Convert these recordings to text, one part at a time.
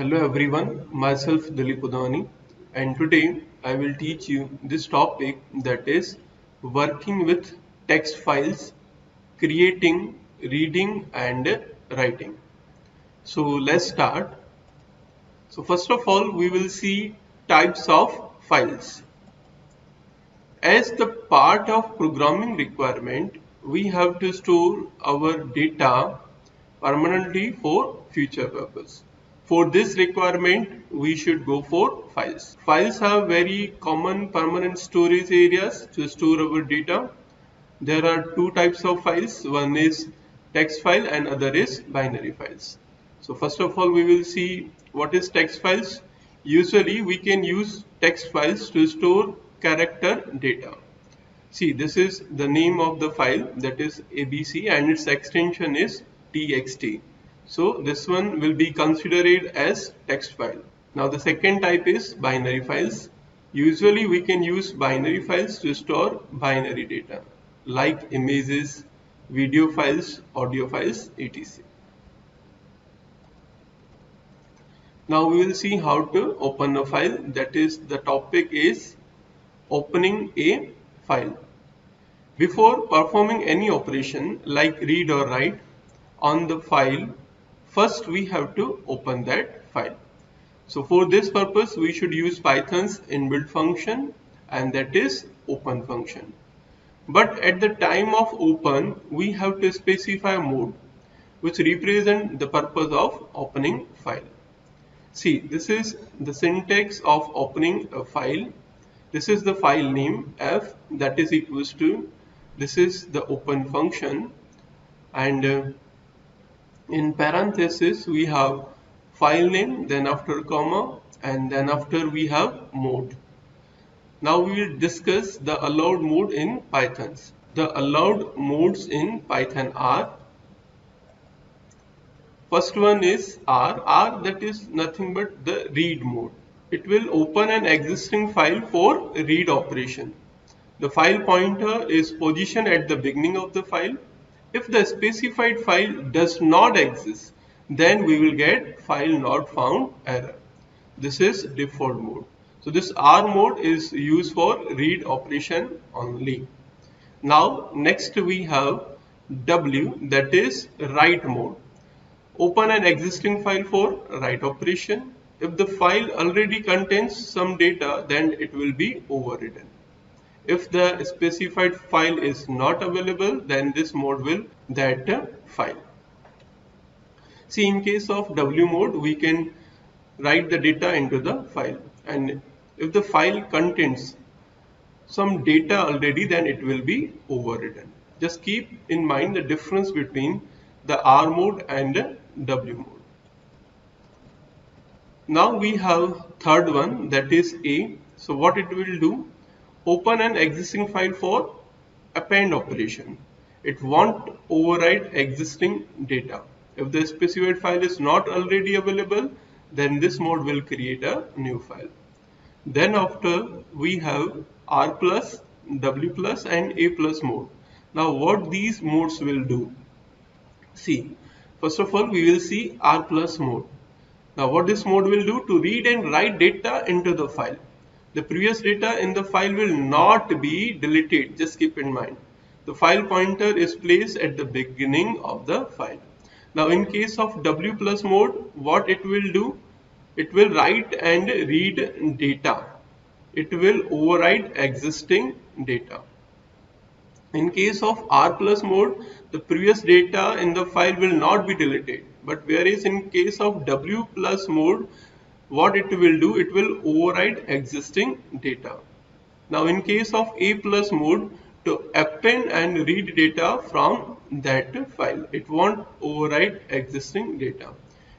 Hello everyone, myself Dilip Udani, and today I will teach you this topic, that is working with text files, creating, reading and writing. So let's start. So first of all we will see types of files. As the part of programming requirement, we have to store our data permanently for future purpose. For this requirement, we should go for files. Files have very common permanent storage areas to store our data. There are two types of files. One is text file and other is binary files. So first of all, we will see what is text files. Usually we can use text files to store character data. See, this is the name of the file, that is ABC, and its extension is txt. So this one will be considered as text file. Now the second type is binary files. Usually we can use binary files to store binary data like images, video files, audio files, etc. Now we will see how to open a file. That is, the topic is opening a file. Before performing any operation like read or write on the file, first we have to open that file. So for this purpose we should use Python's inbuilt function, and that is open function. But at the time of open we have to specify a mode which represent the purpose of opening file. See, this is the syntax of opening a file. This is the file name f, that is equals to, this is the open function, and in parenthesis we have file name, then after comma, and then after we have mode. Now we will discuss the allowed mode in Python. The allowed modes in Python are, first one is R, that is nothing but the read mode. It will open an existing file for read operation. The file pointer is positioned at the beginning of the file. If the specified file does not exist, then we will get file not found error. This is default mode. So this R mode is used for read operation only. Now next we have W, that is write mode. Open an existing file for write operation. If the file already contains some data, then it will be overwritten. If the specified file is not available, then this mode will that file. See, in case of W mode, we can write the data into the file, and if the file contains some data already, then it will be overwritten. Just keep in mind the difference between the R mode and W mode. Now we have third one, that is A. So what it will do? Open an existing file for append operation. It won't overwrite existing data. If the specified file is not already available, then this mode will create a new file. Then after we have R plus, W plus and A plus mode. Now what these modes will do? See, first of all we will see R plus mode. Now what this mode will do? To read and write data into the file. The previous data in the file will not be deleted, just keep in mind. The file pointer is placed at the beginning of the file. Now in case of W plus mode, what it will do? It will write and read data. It will override existing data. In case of R plus mode, the previous data in the file will not be deleted. But whereas in case of W plus mode, what it will do? It will override existing data. Now in case of A plus mode, to append and read data from that file, it won't override existing data.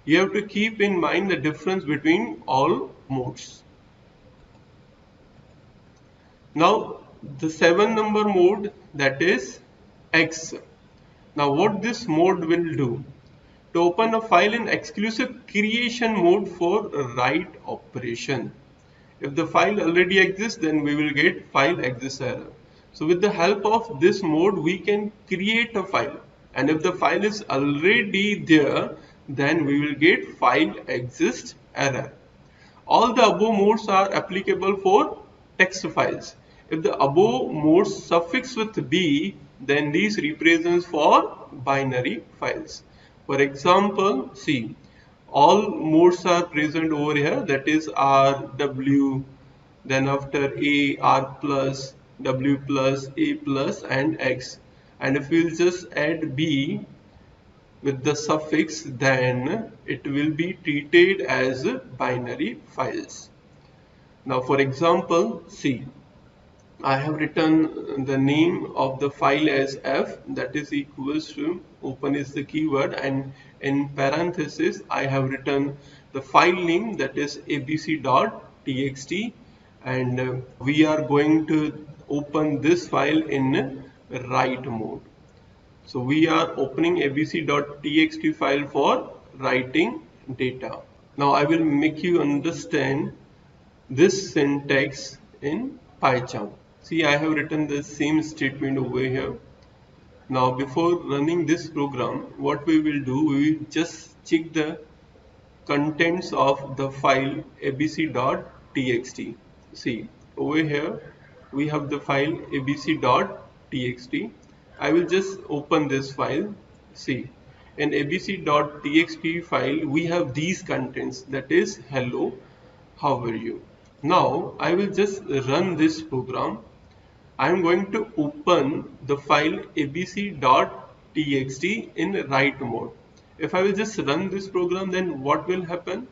You have to keep in mind the difference between all modes. Now the 7 number mode, that is X. Now what this mode will do? To open a file in exclusive creation mode for write operation. If the file already exists, then we will get file exists error. So with the help of this mode, we can create a file, and if the file is already there, then we will get file exists error. All the above modes are applicable for text files. If the above modes suffix with B, then these represents for binary files. For example, see, all modes are present over here, that is R, W, then after A, R plus, W plus, A plus and X. And if we'll just add B with the suffix, then it will be treated as binary files. Now for example, see, I have written the name of the file as F, that is equals to, open is the keyword, and in parenthesis I have written the file name, that is abc.txt, and we are going to open this file in write mode. So we are opening abc.txt file for writing data. Now I will make you understand this syntax in PyCharm. See, I have written the same statement over here. Now before running this program, what we will do, we will just check the contents of the file abc.txt. See, over here we have the file abc.txt. I will just open this file. See, in abc.txt file we have these contents, that is hello, how are you. Now I will just run this program. I am going to open the file abc.txt in write mode. If I will just run this program, then what will happen?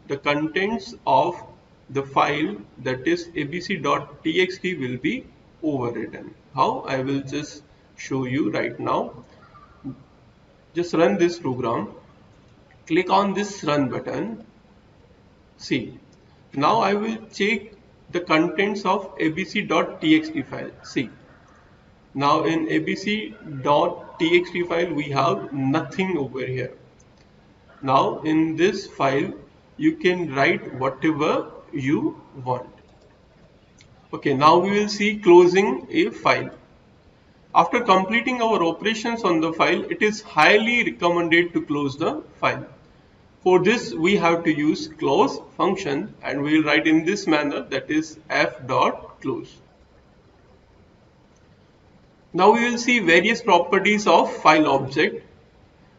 The contents of the file, that is abc.txt, will be overwritten. How? I will just show you right now. Just run this program. Click on this run button. See, now I will check the contents of abc.txt file. See, now in abc.txt file we have nothing over here. Now in this file you can write whatever you want. Okay, now we will see closing a file. After completing our operations on the file, it is highly recommended to close the file. For this we have to use close function, and we will write in this manner, that is f.close. Now we will see various properties of file object.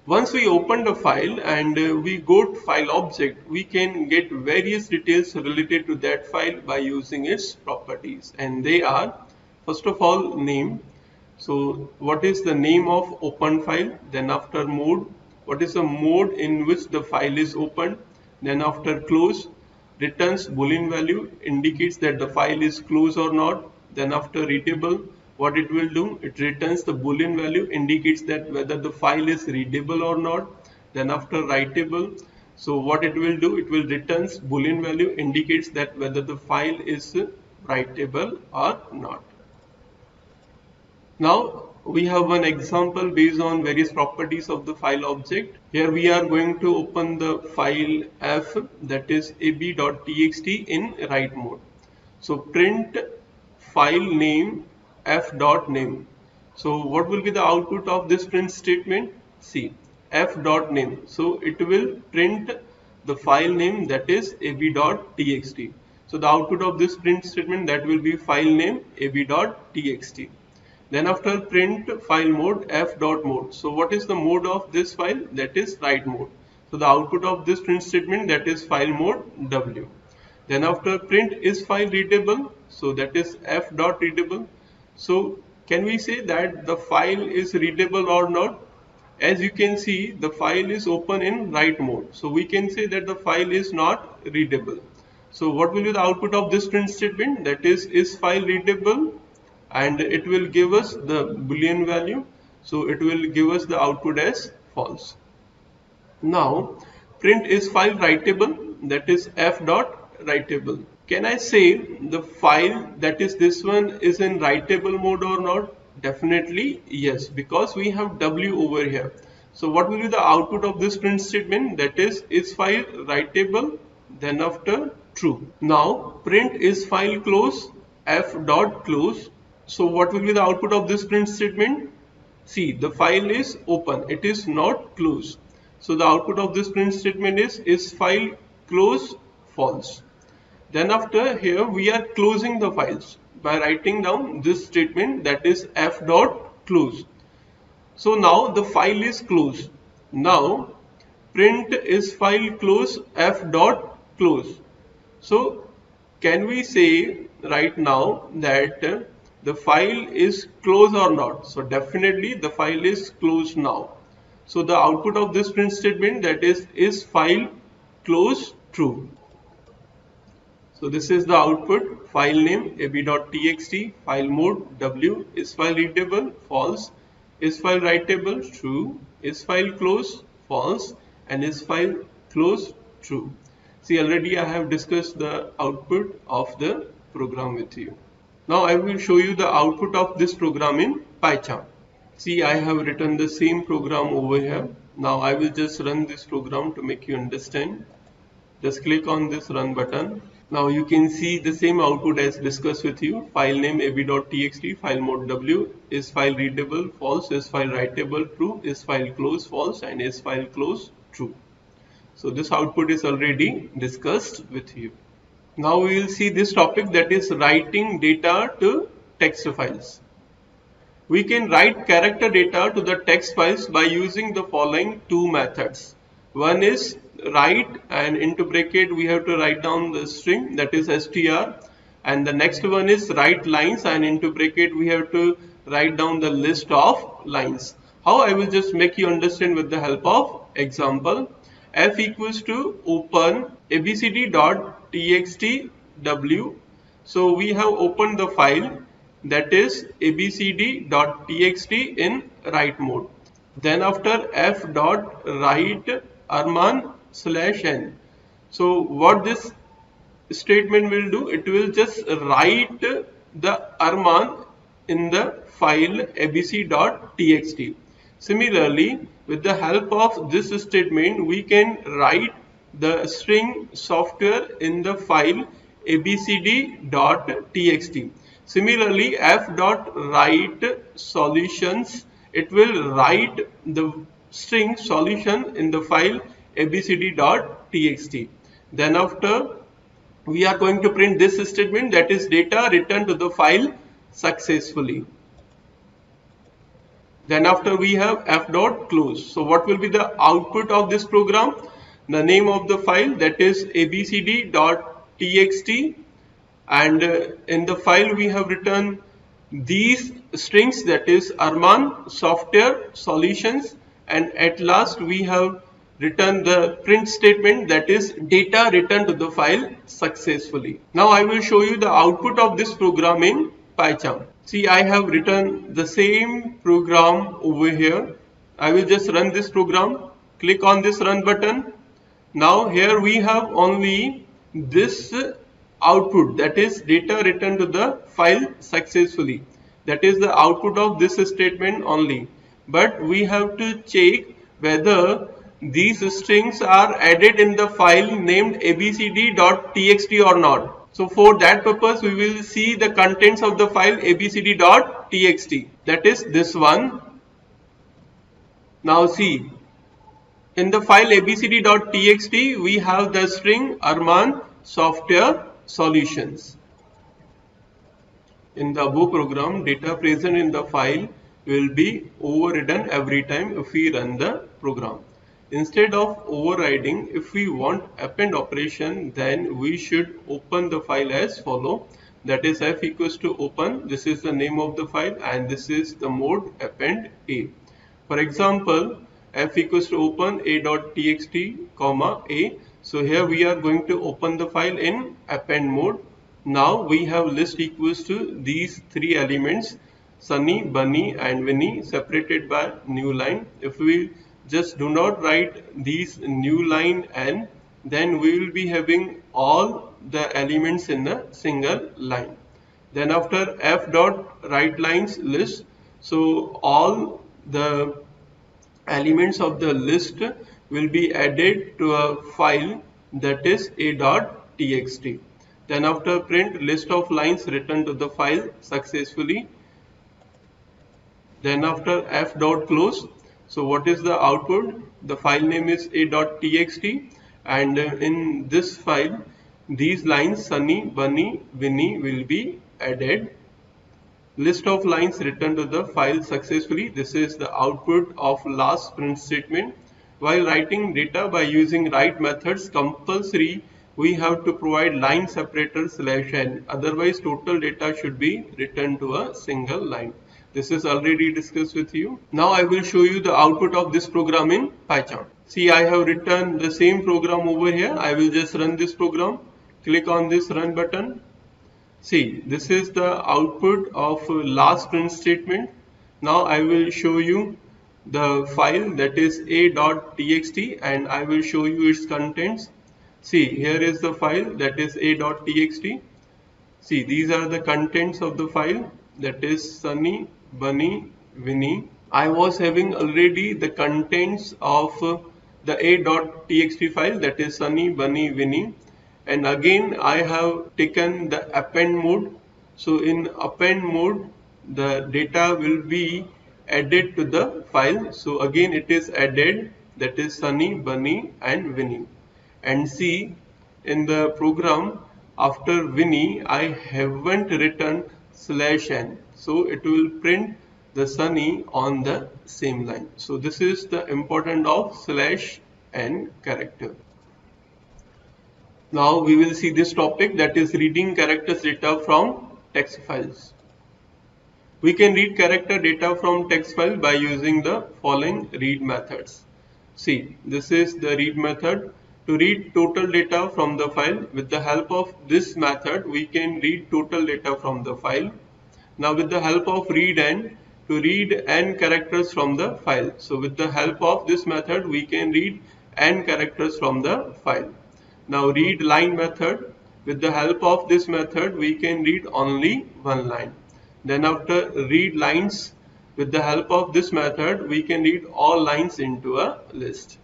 Once we open the file and we go to file object, we can get various details related to that file by using its properties, and they are, first of all, name. So what is the name of open file? Then after mode, what is the mode in which the file is opened? Then after close, returns boolean value, indicates that the file is closed or not. Then after readable, what it will do? It returns the boolean value, indicates that whether the file is readable or not. Then after writable, so what it will do? It will returns boolean value, indicates that whether the file is writable or not. Now we have one example based on various properties of the file object. Here we are going to open the file f, that is ab.txt, in write mode. So print file name f.name. So what will be the output of this print statement? See, f.name. So it will print the file name, that is ab.txt. So the output of this print statement, that will be file name ab.txt. Then after print file mode f.mode. So what is the mode of this file? That is write mode. So the output of this print statement, that is file mode w. Then after print is file readable. So that is f.readable. So can we say that the file is readable or not? As you can see, the file is open in write mode. So we can say that the file is not readable. So what will be the output of this print statement? That is file readable, and it will give us the boolean value. So it will give us the output as false. Now print is file writable, that is f.writable. Can I say the file, that is this one, is in writable mode or not? Definitely yes, because we have w over here. So what will be the output of this print statement? That is file writable, then after true. Now print is file close, f.close. So what will be the output of this print statement? See, the file is open, it is not closed. So the output of this print statement is file close false. Then after here we are closing the files by writing down this statement, that is f dot close. So now the file is closed. Now print is file close f dot close. So can we say right now that the file is closed or not? So definitely the file is closed now. So the output of this print statement, that is file close true. So this is the output. File name ab.txt, file mode W, is file readable false, is file writable true, is file close false, and is file close true. See, already I have discussed the output of the program with you. Now I will show you the output of this program in PyCharm. See, I have written the same program over here. Now I will just run this program to make you understand. Just click on this run button. Now you can see the same output as discussed with you. File name ab.txt, file mode W, is file readable false, is file writable true, is file close false, and is file close true. So this output is already discussed with you. Now we will see this topic, that is writing data to text files. We can write character data to the text files by using the following two methods. One is write, and into bracket we have to write down the string, that is str, and the next one is write lines, and into bracket we have to write down the list of lines. How? I will just make you understand with the help of example. F equals to open abcd.txt w. So we have opened the file, that is abcd.txt in write mode. Then after f dot write arman/n. So what this statement will do, it will just write the arman in the file abc.txt. Similarly, with the help of this statement, we can write the string software in the file abcd.txt. Similarly, f.write solutions, it will write the string solution in the file abcd.txt. Then after, we are going to print this statement, that is data returned to the file successfully. Then after we have f.close. So what will be the output of this program? The name of the file, that is abcd.txt, and in the file we have written these strings, that is Arman software solutions, and at last we have written the print statement, that is data returned to the file successfully. Now I will show you the output of this program in PyCharm. See, I have written the same program over here. I will just run this program. Click on this run button. Now here we have only this output, that is data returned to the file successfully. That is the output of this statement only. But we have to check whether these strings are added in the file named abcd.txt or not. So for that purpose, we will see the contents of the file abcd.txt, that is this one. Now see, in the file abcd.txt, we have the string Arman software solutions. In the above program, data present in the file will be overridden every time if we run the program. Instead of overriding, if we want append operation, then we should open the file as follow. That is f equals to open. This is the name of the file, and this is the mode append a. For example, f equals to open a.txt comma a. So here we are going to open the file in append mode. Now we have list equals to these three elements, Sunny, Bunny and Winnie, separated by new line. If we just do not write these new line n, then we will be having all the elements in a single line. Then after f dot write lines list, so all the elements of the list will be added to a file, that is a.txt. Then after print list of lines returned to the file successfully. Then after f.close. So what is the output? The file name is a.txt, and in this file these lines Sunny, Bunny, Winnie will be added. List of lines returned to the file successfully. This is the output of last print statement. While writing data by using write methods, compulsory we have to provide line separator /n. Otherwise, total data should be returned to a single line. This is already discussed with you. Now I will show you the output of this program in PyCharm. See, I have written the same program over here. I will just run this program. Click on this run button. See, this is the output of last print statement. Now I will show you the file, that is a.txt, and I will show you its contents. See, here is the file, that is a.txt. See, these are the contents of the file, that is Sunny, Bunny, Winnie. I was having already the contents of the a.txt file, that is Sunny, Bunny, Winnie. And again I have taken the append mode. So in append mode the data will be added to the file. So again it is added, that is Sunny, Bunny and Winnie. And see, in the program after Winnie I haven't written /n, so it will print the Sunny on the same line. So this is the importance of /n character. Now we will see this topic, that is reading characters data from text files. We can read character data from text file by using the following read methods. See, this is the read method. To read total data from the file, with the help of this method we can read total data from the file. Now with the help of read n, to read n characters from the file. So with the help of this method we can read n characters from the file. Now read line method, with the help of this method we can read only one line. Then after read lines, with the help of this method we can read all lines into a list.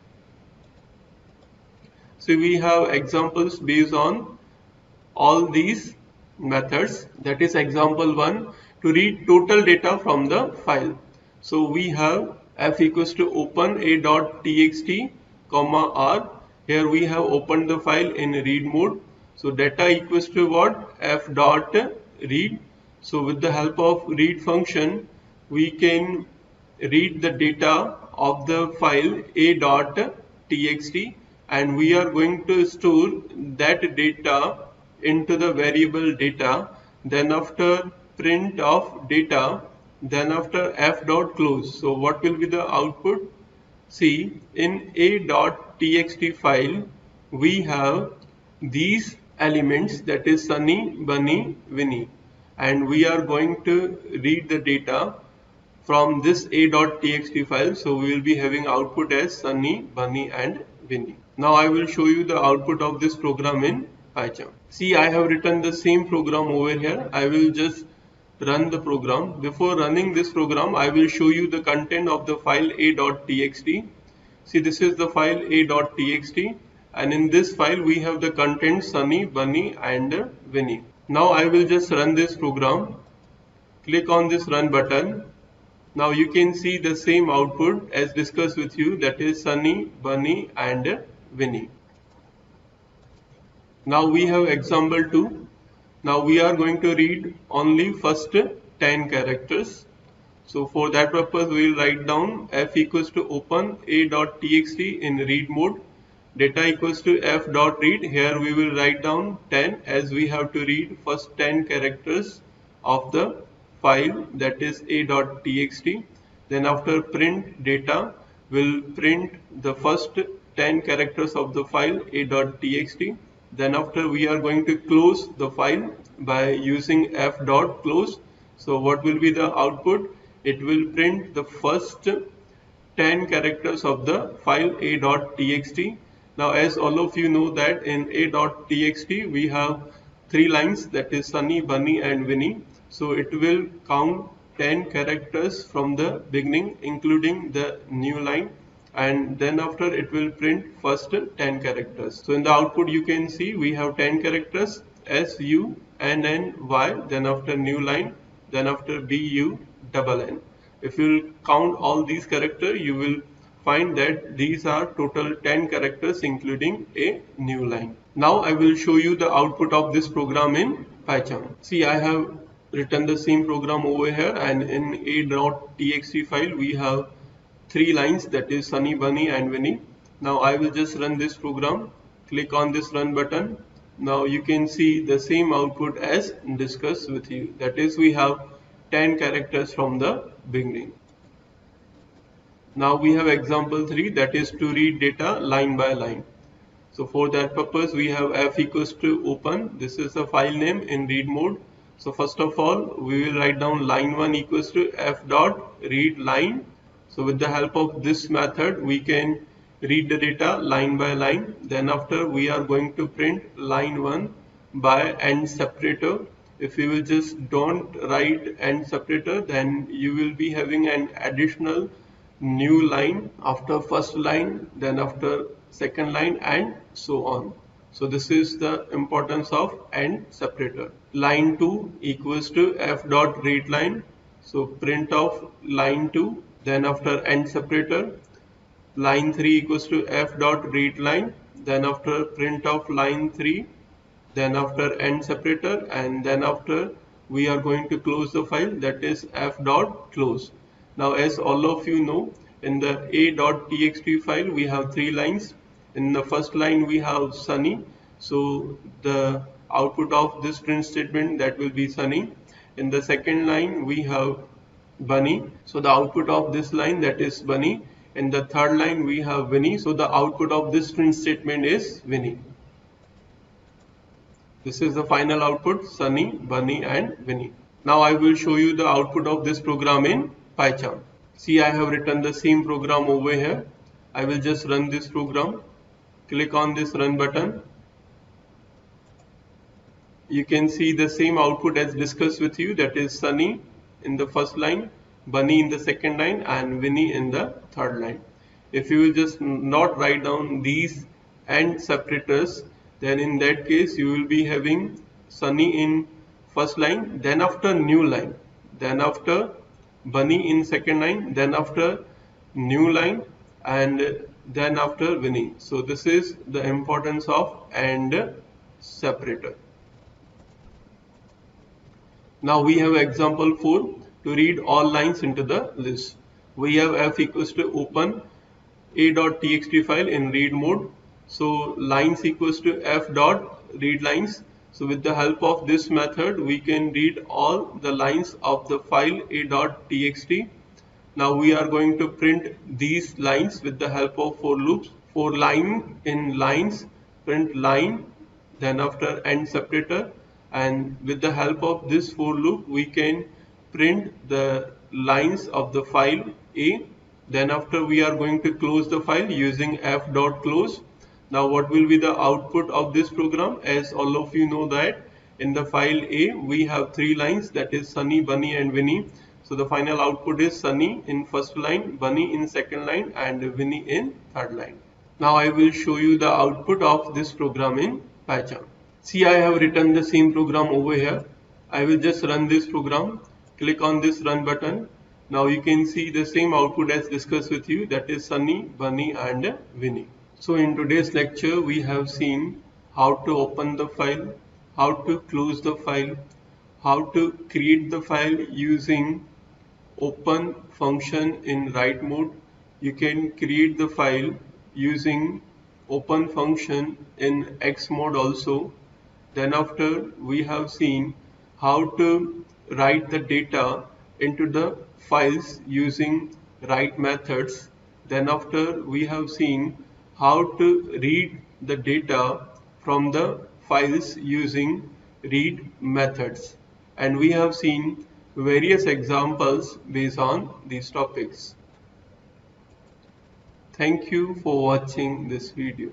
So we have examples based on all these methods. That is example 1, to read total data from the file. So we have f equals to open a.txt, r. Here we have opened the file in read mode. So data equals to what? F dot read. So with the help of read function we can read the data of the file a.txt, and we are going to store that data into the variable data. Then after print of data, then after f dot close. So what will be the output? See, in a.txt file we have these elements, that is Sunny, Bunny, Winnie, and we are going to read the data from this a.txt file. So we will be having output as Sunny, Bunny and Winnie. Now I will show you the output of this program in PyCharm. See, I have written the same program over here. I will just run the program. Before running this program I will show you the content of the file a.txt. See, this is the file a.txt, and in this file we have the content Sunny, Bunny and Winnie. Now I will just run this program. Click on this run button. Now you can see the same output as discussed with you, that is Sunny, Bunny and Winnie. Now we have example 2. Now we are going to read only first 10 characters. So for that purpose we will write down f equals to open a.txt in read mode, data equals to f dot read. Here we will write down 10, as we have to read first 10 characters of the file, that is a.txt. Then after print data will print the first 10 characters of the file a.txt. Then after we are going to close the file by using f dot close. So what will be the output? It will print the first 10 characters of the file a.txt. Now as all of you know that in a.txt we have 3 lines, that is Sunny, Bunny and Winnie. So it will count 10 characters from the beginning including the new line, and then after it will print first 10 characters. So in the output you can see we have 10 characters, S, U, N, N, Y, then after new line, then after B, U, double N. If you count all these characters, you will find that these are total 10 characters including a new line. Now I will show you the output of this program in Python. See, I have written the same program over here, and in a.txt file we have 3 lines, that is Sunny, Bunny and Winnie. Now I will just run this program. Click on this run button. Now you can see the same output as discussed with you. That is, we have 10 characters from the beginning. Now we have example 3, that is to read data line by line. So for that purpose we have f equals to open. This is the file name in read mode. So first of all we will write down line 1 equals to f dot read line. So with the help of this method we can read the data line by line. Then after we are going to print line 1 by end separator. If you will just don't write end separator, then you will be having an additional new line after first line, then after second line and so on. So this is the importance of end separator. Line 2 equals to f dot read line. So print of line 2, then after end separator. Line 3 equals to f dot read line, then after print of line 3, then after end separator, and then after we are going to close the file, that is f dot close. Now as all of you know, in the a.txt file we have 3 lines. In the first line we have Sunny, so the output of this print statement, that will be Sunny. In the second line we have Bunny, so the output of this line, that is Bunny. In the third line we have Winnie, so the output of this print statement is Winnie. This is the final output, Sunny, Bunny and Winnie. Now I will show you the output of this program in Python. See, I have written the same program over here. I will just run this program. Click on this run button. You can see the same output as discussed with you, that is Sunny in the first line, Bunny in the second line and Winnie in the third line. If you will just not write down these end separators, then in that case you will be having Sunny in first line, then after new line, then after Bunny in second line, then after new line and then after Winnie. So this is the importance of end separator. Now we have example 4, to read all lines into the list. We have f equals to open a.txt file in read mode. So lines equals to f dot read lines. So with the help of this method we can read all the lines of the file a.txt. Now we are going to print these lines with the help of for loops. For line in lines, print line, then after end separator, and with the help of this for loop we can print the lines of the file A. Then after we are going to close the file using f dot close. Now what will be the output of this program? As all of you know that in the file A we have 3 lines, that is Sunny, Bunny and Winnie. So the final output is Sunny in first line, Bunny in second line and Winnie in third line. Now I will show you the output of this program in Python. See, I have written the same program over here. I will just run this program. Click on this run button. Now you can see the same output as discussed with you, that is Sunny, Bunny and Winnie. So in today's lecture we have seen how to open the file, how to close the file, how to create the file using open function in write mode. You can create the file using open function in X mode also. Then after we have seen how to write the data into the files using write methods. Then after we have seen how to read the data from the files using read methods. And we have seen various examples based on these topics. Thank you for watching this video.